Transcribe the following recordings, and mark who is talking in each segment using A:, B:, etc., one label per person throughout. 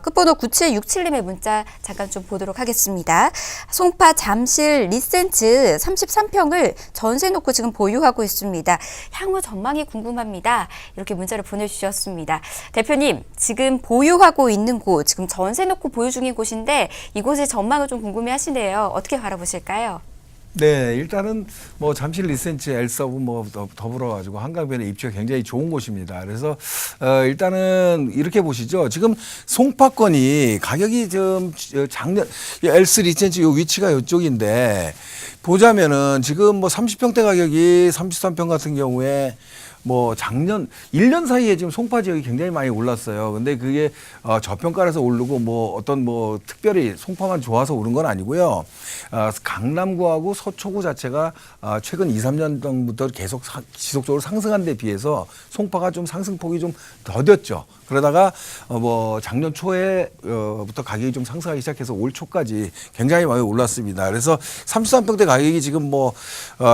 A: 끝번호 9767님의 문자 잠깐 좀 보도록 하겠습니다. 송파 잠실 리센츠 33평을 전세 놓고 지금 보유하고 있습니다. 향후 전망이 궁금합니다. 이렇게 문자를 보내주셨습니다. 대표님, 지금 보유하고 있는 곳, 지금 전세 놓고 보유 중인 곳인데 이곳의 전망을 좀 궁금해 하시네요. 어떻게 바라보실까요?
B: 네, 일단은 뭐 잠실 리센츠, 엘서브 뭐 더불어 가지고 한강변에 입지가 굉장히 좋은 곳입니다. 그래서 일단은 이렇게 보시죠. 지금 송파권이 가격이 좀 작년 엘스 리센츠 요 위치가 이쪽인데 보자면은 지금 뭐 30평대 가격이 33평 같은 경우에 뭐 작년 1년 사이에 지금 송파 지역이 굉장히 많이 올랐어요. 근데 그게 저평가라서 오르고 뭐 어떤 뭐 특별히 송파만 좋아서 오른 건 아니고요. 강남구하고 서초구 자체가 최근 2, 3년 전부터 계속 지속적으로 상승한 데 비해서 송파가 좀 상승폭이 좀 더뎠죠. 그러다가 뭐 작년 초에부터 가격이 좀 상승하기 시작해서 올 초까지 굉장히 많이 올랐습니다. 그래서 33평대 가격이 지금 뭐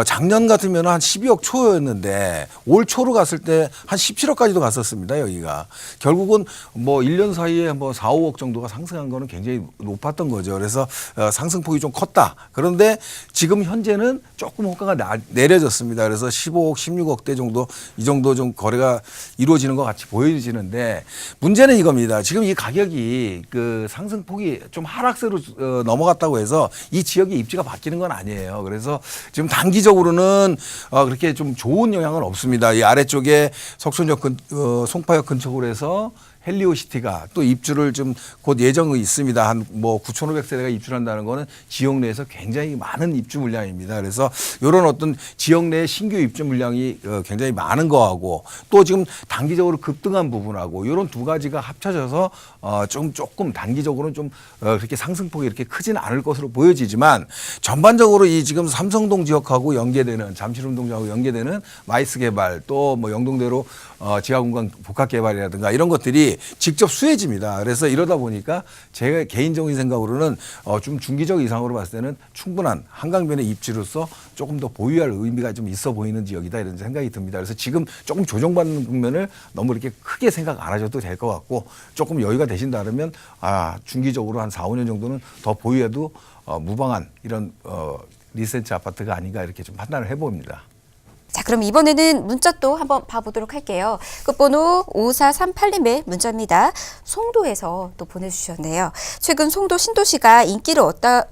B: 작년 같으면 한 12억 초였는데 올 초로 갔을 때 한 17억까지도 갔었습니다. 여기가 결국은 뭐 1년 사이에 뭐 4, 5억 정도가 상승한 거는 굉장히 높았던 거죠. 그래서 상승폭이 좀 컸다. 그런데 지금 현재는 조금 호가가 내려졌습니다. 그래서 15억, 16억대 정도 이 정도 좀 거래가 이루어지는 것 같이 보여지는데 문제는 이겁니다. 지금 이 가격이 그 상승폭이 좀 하락세로 넘어갔다고 해서 이 지역의 입지가 바뀌는 건 아니에요. 그래서 지금 단기적으로는 그렇게 좀 좋은 영향은 없습니다. 이 아래쪽에 석촌역 송파역 근처로 해서 헬리오시티가 또 입주를 좀 곧 예정이 있습니다. 한 뭐 9,500세대가 입주한다는 거는 지역 내에서 굉장히 많은 입주 물량입니다. 그래서 이런 어떤 지역 내 신규 입주 물량이 굉장히 많은 거하고 또 지금 단기적으로 급등한 부분하고 이런 두 가지가 합쳐져서 조금 단기적으로는 좀 그렇게 상승폭이 이렇게 크지는 않을 것으로 보여지지만 전반적으로 이 지금 삼성동 지역하고 연계되는 잠실운동장하고 연계되는 마이스 개발 또 뭐 영동대로 지하공간 복합 개발이라든가 이런 것들이 직접 수혜집니다. 그래서 이러다 보니까 제가 개인적인 생각으로는 좀 중기적 이상으로 봤을 때는 충분한 한강변의 입지로서 조금 더 보유할 의미가 좀 있어 보이는 지역이다 이런 생각이 듭니다. 그래서 지금 조금 조정받는 국면을 너무 이렇게 크게 생각 안 하셔도 될 것 같고 조금 여유가 되신다면 중기적으로 한 4, 5년 정도는 더 보유해도 무방한 이런 리센츠 아파트가 아닌가 이렇게 좀 판단을 해봅니다.
A: 자, 그럼 이번에는 문자 또 한번 봐보도록 할게요. 끝번호 5438님의 문자입니다. 송도에서 또 보내주셨네요. 최근 송도 신도시가 인기를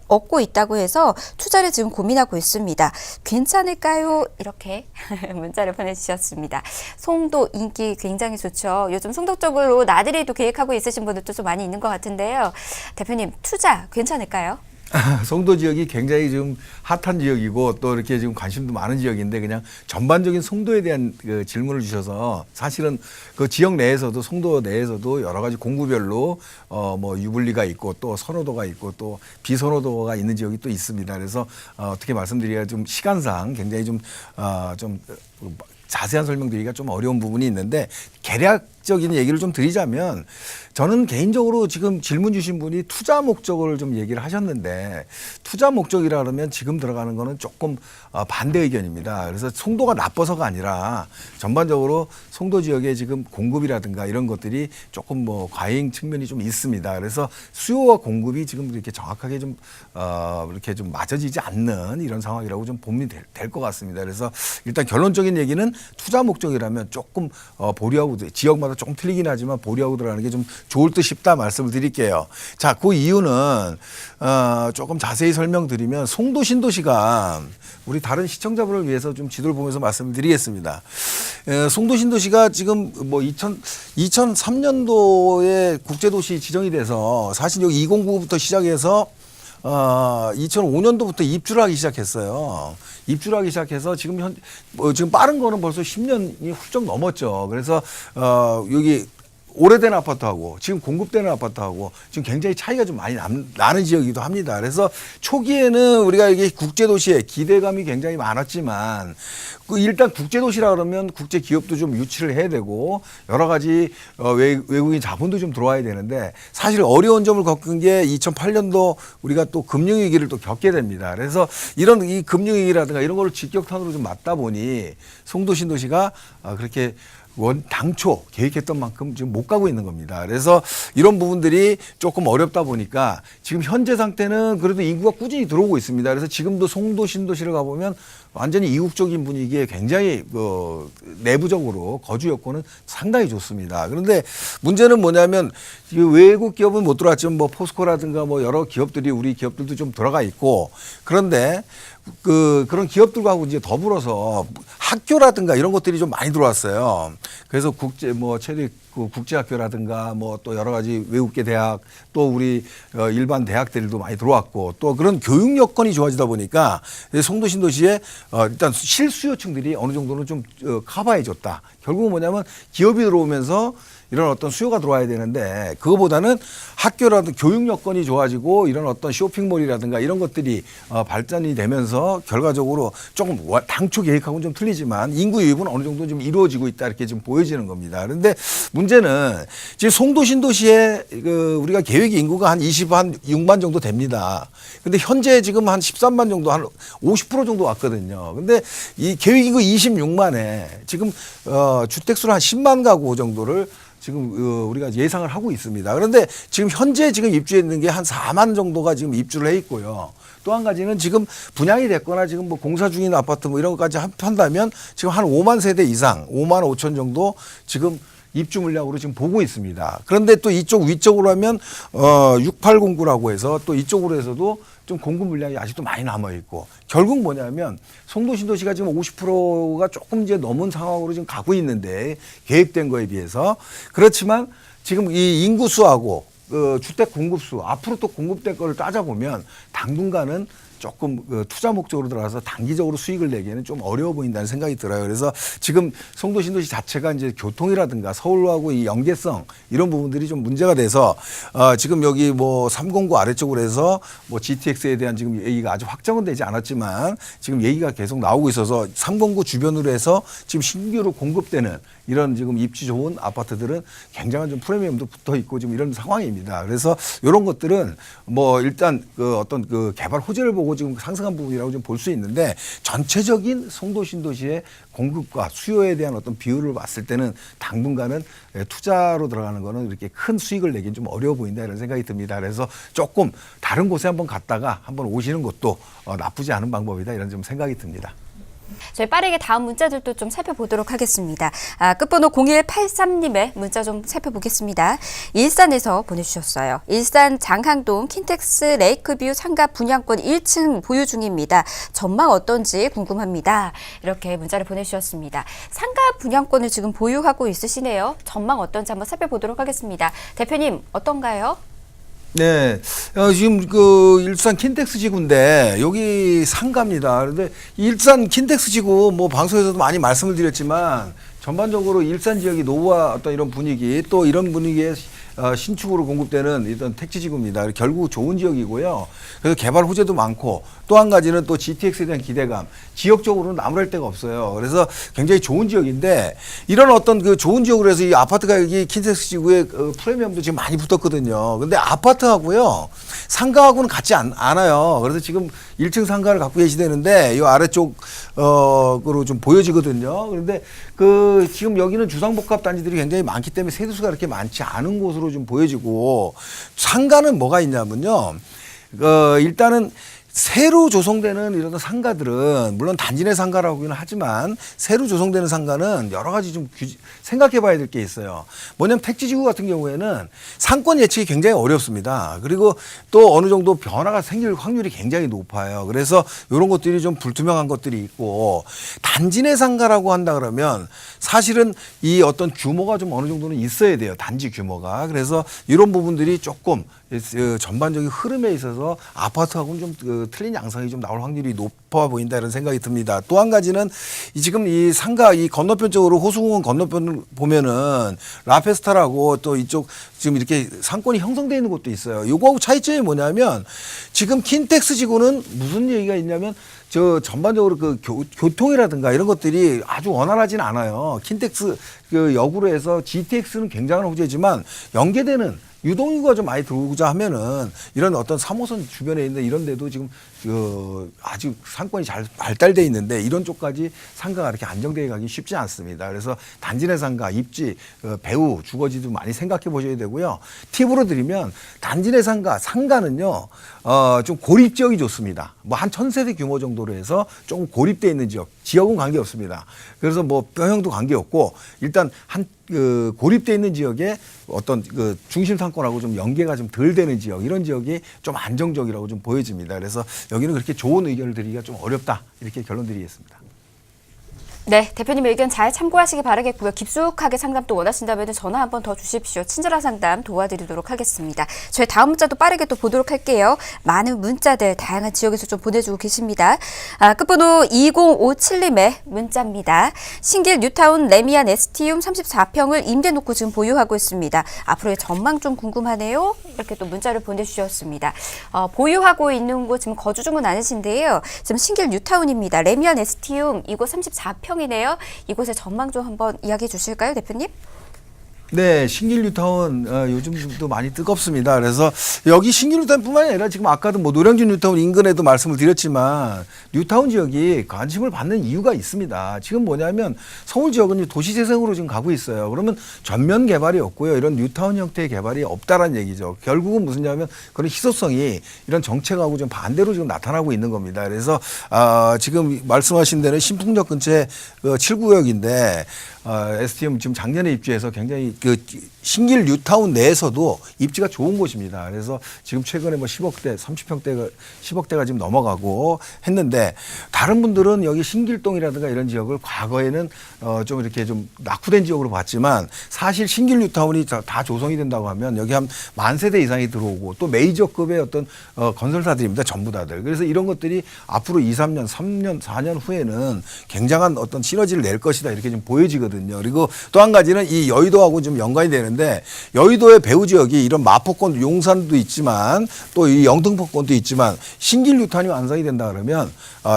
A: 얻고 있다고 해서 투자를 지금 고민하고 있습니다. 괜찮을까요? 이렇게 문자를 보내주셨습니다. 송도 인기 굉장히 좋죠. 요즘 송도 쪽으로 나들이도 계획하고 있으신 분들도 좀 많이 있는 것 같은데요. 대표님, 투자 괜찮을까요?
B: 송도 지역이 굉장히 좀 핫한 지역이고 또 이렇게 지금 관심도 많은 지역인데 그냥 전반적인 송도에 대한 그 질문을 주셔서 사실은 그 지역 내에서도 송도 내에서도 여러 가지 공구별로 뭐 유불리가 있고 또 선호도가 있고 또 비선호도가 있는 지역이 또 있습니다. 그래서 어떻게 말씀드리기가 좀 시간상 굉장히 좀 자세한 설명드리기가 좀 어려운 부분이 있는데 개략적인 얘기를 좀 드리자면 저는 개인적으로 지금 질문 주신 분이 투자 목적을 좀 얘기를 하셨는데 투자 목적이라 그러면 지금 들어가는 거는 조금 반대 의견입니다. 그래서 송도가 나빠서가 아니라 전반적으로 송도 지역의 지금 공급이라든가 이런 것들이 조금 뭐 과잉 측면이 좀 있습니다. 그래서 수요와 공급이 지금 이렇게 정확하게 좀 이렇게 좀 맞아지지 않는 이런 상황이라고 좀 보면 될 것 같습니다. 그래서 일단 결론적인 얘기는 투자 목적이라면 조금 보류하고 지역마다 조금 틀리긴 하지만 보류하고 들어가는 게 좀 좋을 듯 싶다 말씀을 드릴게요. 자, 그 이유는 조금 자세히 설명드리면 송도 신도시가 우리 다른 시청자분을 위해서 좀 지도를 보면서 말씀을 드리겠습니다. 송도 신도시가 지금 뭐 2003년도에 국제도시 지정이 돼서 사실 여기 2099부터 시작해서 2005년도부터 입주를 하기 시작했어요. 입주를 하기 시작해서 지금 지금 빠른 거는 벌써 10년이 훌쩍 넘었죠. 그래서 여기 오래된 아파트하고 지금 공급되는 아파트하고 지금 굉장히 차이가 좀 많이 나는 지역이기도 합니다. 그래서 초기에는 우리가 이게 국제도시에 기대감이 굉장히 많았지만 일단 국제도시라 그러면 국제 기업도 좀 유치를 해야 되고 여러 가지 외국인 자본도 좀 들어와야 되는데 사실 어려운 점을 겪은 게 2008년도 우리가 또 금융위기를 또 겪게 됩니다. 그래서 이런 이 금융위기라든가 이런 거를 직격탄으로 좀 맞다 보니 송도 신도시가 그렇게 당초 계획했던 만큼 지금 못 가고 있는 겁니다. 그래서 이런 부분들이 조금 어렵다 보니까 지금 현재 상태는 그래도 인구가 꾸준히 들어오고 있습니다. 그래서 지금도 송도 신도시를 가보면 완전히 이국적인 분위기에 굉장히 내부적으로 거주 여건은 상당히 좋습니다. 그런데 문제는 뭐냐면 외국 기업은 못 들어왔지만 뭐 포스코라든가 뭐 여러 기업들이 우리 기업들도 좀 들어가 있고, 그런데 그런 기업들과 이제 더불어서 학교라든가 이런 것들이 좀 많이 들어왔어요. 그래서 최대 국제학교라든가 뭐 또 여러 가지 외국계 대학, 또 우리 일반 대학들도 많이 들어왔고, 또 그런 교육 여건이 좋아지다 보니까 송도 신도시에 일단 실수요층들이 어느 정도는 좀 커버해 줬다. 결국은 뭐냐면 기업이 들어오면서 이런 어떤 수요가 들어와야 되는데, 그거보다는 학교라든 교육 여건이 좋아지고 이런 어떤 쇼핑몰이라든가 이런 것들이 발전이 되면서 결과적으로 조금 당초 계획하고는 좀 틀리지만 인구 유입은 어느 정도 좀 이루어지고 있다, 이렇게 좀 보여지는 겁니다. 그런데 문제는 지금 송도 신도시에 우리가 계획 인구가 한 26만 정도 됩니다. 근데 현재 지금 한 13만 정도, 한 50% 정도 왔거든요. 근데 이 계획 인구 26만에 지금 주택수는 한 10만 가구 정도를 지금 우리가 예상을 하고 있습니다. 그런데 지금 현재 지금 입주해 있는 게 한 4만 정도가 지금 입주를 해 있고요. 또 한 가지는 지금 분양이 됐거나 지금 뭐 공사 중인 아파트 뭐 이런 것까지 한다면 지금 한 5만 세대 이상, 5만 5천 정도 지금 입주 물량으로 지금 보고 있습니다. 그런데 또 이쪽 위쪽으로 하면 6809라고 해서 또 이쪽으로 해서도 좀 공급 물량이 아직도 많이 남아 있고, 결국 뭐냐면 송도 신도시가 지금 50%가 조금 이제 넘은 상황으로 지금 가고 있는데, 계획된 거에 비해서. 그렇지만 지금 이 인구수하고 주택 공급수, 앞으로 또 공급될 거를 따져보면 당분간은 조금 투자 목적으로 들어가서 단기적으로 수익을 내기에는 좀 어려워 보인다는 생각이 들어요. 그래서 지금 송도 신도시 자체가 이제 교통이라든가 서울하고 이 연계성 이런 부분들이 좀 문제가 돼서 지금 여기 뭐 309 아래쪽으로 해서 뭐 GTX에 대한 지금 얘기가 아주 확정은 되지 않았지만 지금 얘기가 계속 나오고 있어서 309 주변으로 해서 지금 신규로 공급되는 이런 지금 입지 좋은 아파트들은 굉장한 좀 프리미엄도 붙어 있고 지금 이런 상황입니다. 그래서 이런 것들은 뭐 일단 어떤 개발 호재를 보고 지금 상승한 부분이라고 좀 볼 수 있는데, 전체적인 송도 신도시의 공급과 수요에 대한 어떤 비율을 봤을 때는 당분간은 투자로 들어가는 거는 이렇게 큰 수익을 내긴 좀 어려워 보인다, 이런 생각이 듭니다. 그래서 조금 다른 곳에 한번 갔다가 한번 오시는 것도 나쁘지 않은 방법이다, 이런 좀 생각이 듭니다.
A: 저희 빠르게 다음 문자들도 좀 살펴보도록 하겠습니다. 끝번호 0183님의 문자 좀 살펴보겠습니다. 일산에서 보내주셨어요. 일산 장항동 킨텍스 레이크뷰 상가 분양권 1층 보유 중입니다. 전망 어떤지 궁금합니다. 이렇게 문자를 보내주셨습니다. 상가 분양권을 지금 보유하고 있으시네요. 전망 어떤지 한번 살펴보도록 하겠습니다. 대표님 어떤가요?
B: 네, 지금 일산 킨텍스 지구인데 여기 상가입니다. 그런데 일산 킨텍스 지구 뭐 방송에서도 많이 말씀을 드렸지만 전반적으로 일산 지역이 노후화 어떤 이런 분위기, 또 이런 분위기에 신축으로 공급되는 이런 택지지구입니다. 결국 좋은 지역이고요. 그래서 개발 호재도 많고, 또 한 가지는 또 GTX에 대한 기대감, 지역적으로는 나무랄 데가 없어요. 그래서 굉장히 좋은 지역인데, 이런 어떤 좋은 지역으로 해서 이 아파트 가격이 킨텍스 지구에 프리미엄도 지금 많이 붙었거든요. 근데 아파트하고요, 상가하고는 같지 않아요. 그래서 지금 1층 상가를 갖고 계시다는데 이 아래쪽으로 좀 보여지거든요. 그런데 지금 여기는 주상복합 단지들이 굉장히 많기 때문에 세대수가 그렇게 많지 않은 곳으로 좀 보여지고, 상가는 뭐가 있냐면요. 일단은 새로 조성되는 이런 상가들은 물론 단지 내 상가라고는 하지만 새로 조성되는 상가는 여러 가지 좀 생각해 봐야 될 게 있어요. 뭐냐면 택지지구 같은 경우에는 상권 예측이 굉장히 어렵습니다. 그리고 또 어느 정도 변화가 생길 확률이 굉장히 높아요. 그래서 이런 것들이 좀 불투명한 것들이 있고, 단지 내 상가라고 한다 그러면 사실은 이 어떤 규모가 좀 어느 정도는 있어야 돼요. 단지 규모가. 그래서 이런 부분들이 조금 전반적인 흐름에 있어서 아파트하고는 좀 틀린 양상이 좀 나올 확률이 높아 보인다, 이런 생각이 듭니다. 또 한 가지는 지금 이 상가 이 건너편 쪽으로 호수공원 건너편을 보면은 라페스타라고 또 이쪽 지금 이렇게 상권이 형성되어 있는 곳도 있어요. 요거하고 차이점이 뭐냐면, 지금 킨텍스 지구는 무슨 얘기가 있냐면 전반적으로 교통이라든가 이런 것들이 아주 원활하진 않아요. 킨텍스 그 역으로 해서 GTX는 굉장한 호재지만 연계되는 유동인구가 좀 많이 들어오고자 하면은 이런 어떤 3호선 주변에 있는 이런 데도 지금 아주 상권이 잘 발달돼 있는데 이런 쪽까지 상가가 이렇게 안정되게 가기 쉽지 않습니다. 그래서 단지 내 상가, 입지, 배후, 주거지도 많이 생각해 보셔야 되고요. 팁으로 드리면 단지 내 상가는요, 좀 고립 지역이 좋습니다. 뭐 한 1000세대 규모 정도로 해서 조금 고립돼 있는 지역은 관계 없습니다. 그래서 뭐 평형도 관계 없고 일단 고립돼 있는 지역에 어떤 중심 상권하고 좀 연계가 좀 덜 되는 지역, 이런 지역이 좀 안정적이라고 좀 보여집니다. 그래서 여기는 그렇게 좋은 의견을 드리기가 좀 어렵다, 이렇게 결론 드리겠습니다.
A: 네, 대표님 의견 잘 참고하시기 바라겠고요. 깊숙하게 상담 또 원하신다면 전화 한번 더 주십시오. 친절한 상담 도와드리도록 하겠습니다. 저희 다음 문자도 빠르게 또 보도록 할게요. 많은 문자들 다양한 지역에서 좀 보내주고 계십니다. 끝번호 2057님의 문자입니다. 신길 뉴타운 레미안 에스티움 34평을 임대 놓고 지금 보유하고 있습니다. 앞으로의 전망 좀 궁금하네요. 이렇게 또 문자를 보내주셨습니다. 보유하고 있는 곳 지금 거주 중은 아니신데요. 지금 신길 뉴타운입니다. 레미안 에스티움 이곳 34평 이네요. 이곳의 전망 좀 한번 이야기해 주실까요, 대표님?
B: 네, 신길 뉴타운 요즘도 많이 뜨겁습니다. 그래서 여기 신길 뉴타운뿐만 아니라 지금 아까도 뭐 노량진 뉴타운 인근에도 말씀을 드렸지만 뉴타운 지역이 관심을 받는 이유가 있습니다. 지금 뭐냐면 서울 지역은 도시 재생으로 지금 가고 있어요. 그러면 전면 개발이 없고요. 이런 뉴타운 형태의 개발이 없다라는 얘기죠. 결국은 무슨냐면 그런 희소성이 이런 정책하고 좀 반대로 지금 나타나고 있는 겁니다. 그래서 지금 말씀하신 데는 신풍역 근처에 7구역인데 STM 지금 작년에 입주해서 굉장히 신길 뉴타운 내에서도 입지가 좋은 곳입니다. 그래서 지금 최근에 뭐 10억대, 30평대가 10억대가 지금 넘어가고 했는데 다른 분들은 여기 신길동이라든가 이런 지역을 과거에는 좀 이렇게 좀 낙후된 지역으로 봤지만 사실 신길 뉴타운이 다 조성이 된다고 하면 여기 한 10,000세대 이상이 들어오고 또 메이저급의 어떤 건설사들입니다. 전부 다들. 그래서 이런 것들이 앞으로 2, 3년, 3년, 4년 후에는 굉장한 어떤 시너지를 낼 것이다, 이렇게 좀 보여지거든요. 그리고 또 한 가지는 이 여의도하고 좀 연관이 되는데 여의도의 배후 지역이 이런 마포권, 용산도 있지만 또 이 영등포권도 있지만 신길 뉴타운이 완성이 된다 그러면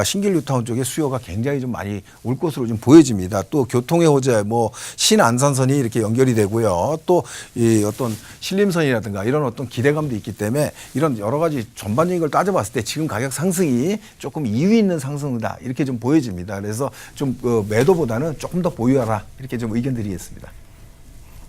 B: 신길 뉴타운 쪽에 수요가 굉장히 좀 많이 올 것으로 좀 보여집니다. 또 교통의 호재, 뭐 신안산선이 이렇게 연결이 되고요. 또 이 어떤 신림선이라든가 이런 어떤 기대감도 있기 때문에 이런 여러 가지 전반적인 걸 따져봤을 때 지금 가격 상승이 조금 이유 있는 상승이다, 이렇게 좀 보여집니다. 그래서 좀 매도보다는 조금 더 보유하라, 이렇게 좀 의견 드리겠습니다.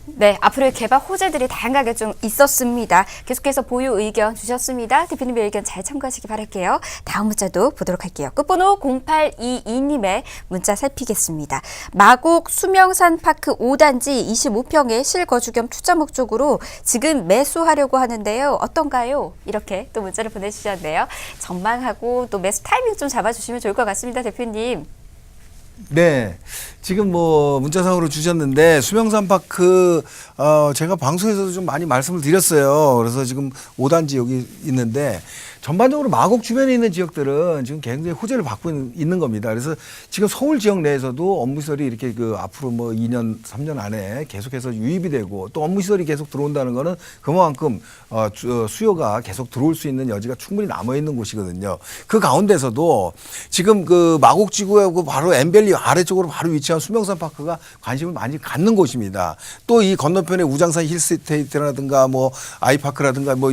A: 네, 앞으로의 개발 호재들이 다양하게 좀 있었습니다. 계속해서 보유 의견 주셨습니다. 대표님의 의견 잘 참고하시기 바랄게요. 다음 문자도 보도록 할게요. 끝번호 0822님의 문자 살피겠습니다. 마곡 수명산 파크 5단지 25평의 실거주 겸 투자 목적으로 지금 매수하려고 하는데요. 어떤가요? 이렇게 또 문자를 보내주셨네요. 전망하고 또 매수 타이밍 좀 잡아주시면 좋을 것 같습니다, 대표님.
B: 네, 지금 뭐 문자상으로 주셨는데 수명산 파크 제가 방송에서도 좀 많이 말씀을 드렸어요. 그래서 지금 5단지 여기 있는데 전반적으로 마곡 주변에 있는 지역들은 지금 굉장히 호재를 받고 있는 겁니다. 그래서 지금 서울 지역 내에서도 업무시설이 이렇게 앞으로 뭐 2년, 3년 안에 계속해서 유입이 되고 또 업무시설이 계속 들어온다는 거는 그만큼 수요가 계속 들어올 수 있는 여지가 충분히 남아 있는 곳이거든요. 그 가운데서도 지금 마곡 지구하고 바로 엠벨리 아래쪽으로 바로 위치한 수명산 파크가 관심을 많이 갖는 곳입니다. 또 이 건너편에 우장산 힐스테이트라든가 뭐 아이파크라든가 뭐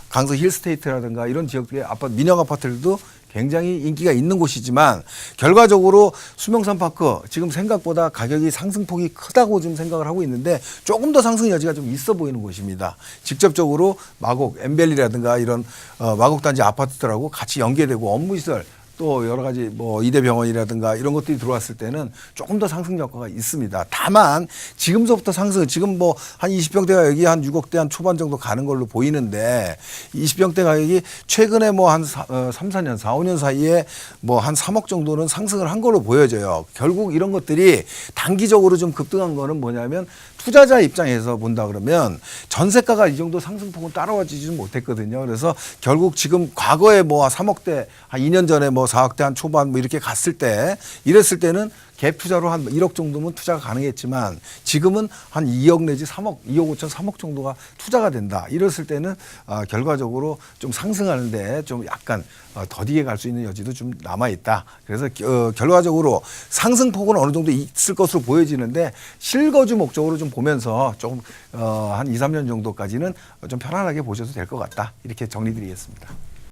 B: 강서 힐스테이트라든가 이런 지역들의 민영 아파트들도 굉장히 인기가 있는 곳이지만 결과적으로 수명산 파크 지금 생각보다 가격이 상승폭이 크다고 좀 생각을 하고 있는데 조금 더 상승 여지가 좀 있어 보이는 곳입니다. 직접적으로 마곡 엠벨리라든가 이런 마곡단지 아파트들하고 같이 연계되고 업무시설 또 여러 가지 뭐 이대병원이라든가 이런 것들이 들어왔을 때는 조금 더 상승 효과가 있습니다. 다만 지금서부터 상승, 지금 뭐 한 20평대가 여기 한 6억대 한 초반 정도 가는 걸로 보이는데 20평대 가격이 최근에 뭐 한 3, 4년, 4, 5년 사이에 뭐 한 3억 정도는 상승을 한 걸로 보여져요. 결국 이런 것들이 단기적으로 좀 급등한 거는 뭐냐면 투자자 입장에서 본다 그러면 전세가가 이 정도 상승폭은 따라와지지는 못했거든요. 그래서 결국 지금 과거에 뭐 3억대 한 2년 전에 뭐 4억대 한 초반 뭐 이렇게 갔을 때 이랬을 때는 갭 투자로 한 1억 정도면 투자가 가능했지만 지금은 한 2억 내지 3억, 2억 5천, 3억 정도가 투자가 된다. 이랬을 때는 결과적으로 좀 상승하는데 좀 약간 더디게 갈 수 있는 여지도 좀 남아 있다. 그래서 결과적으로 상승폭은 어느 정도 있을 것으로 보여지는데 실거주 목적으로 좀 보면서 조금 한 2, 3년 정도까지는 좀 편안하게 보셔도 될 것 같다. 이렇게 정리드리겠습니다.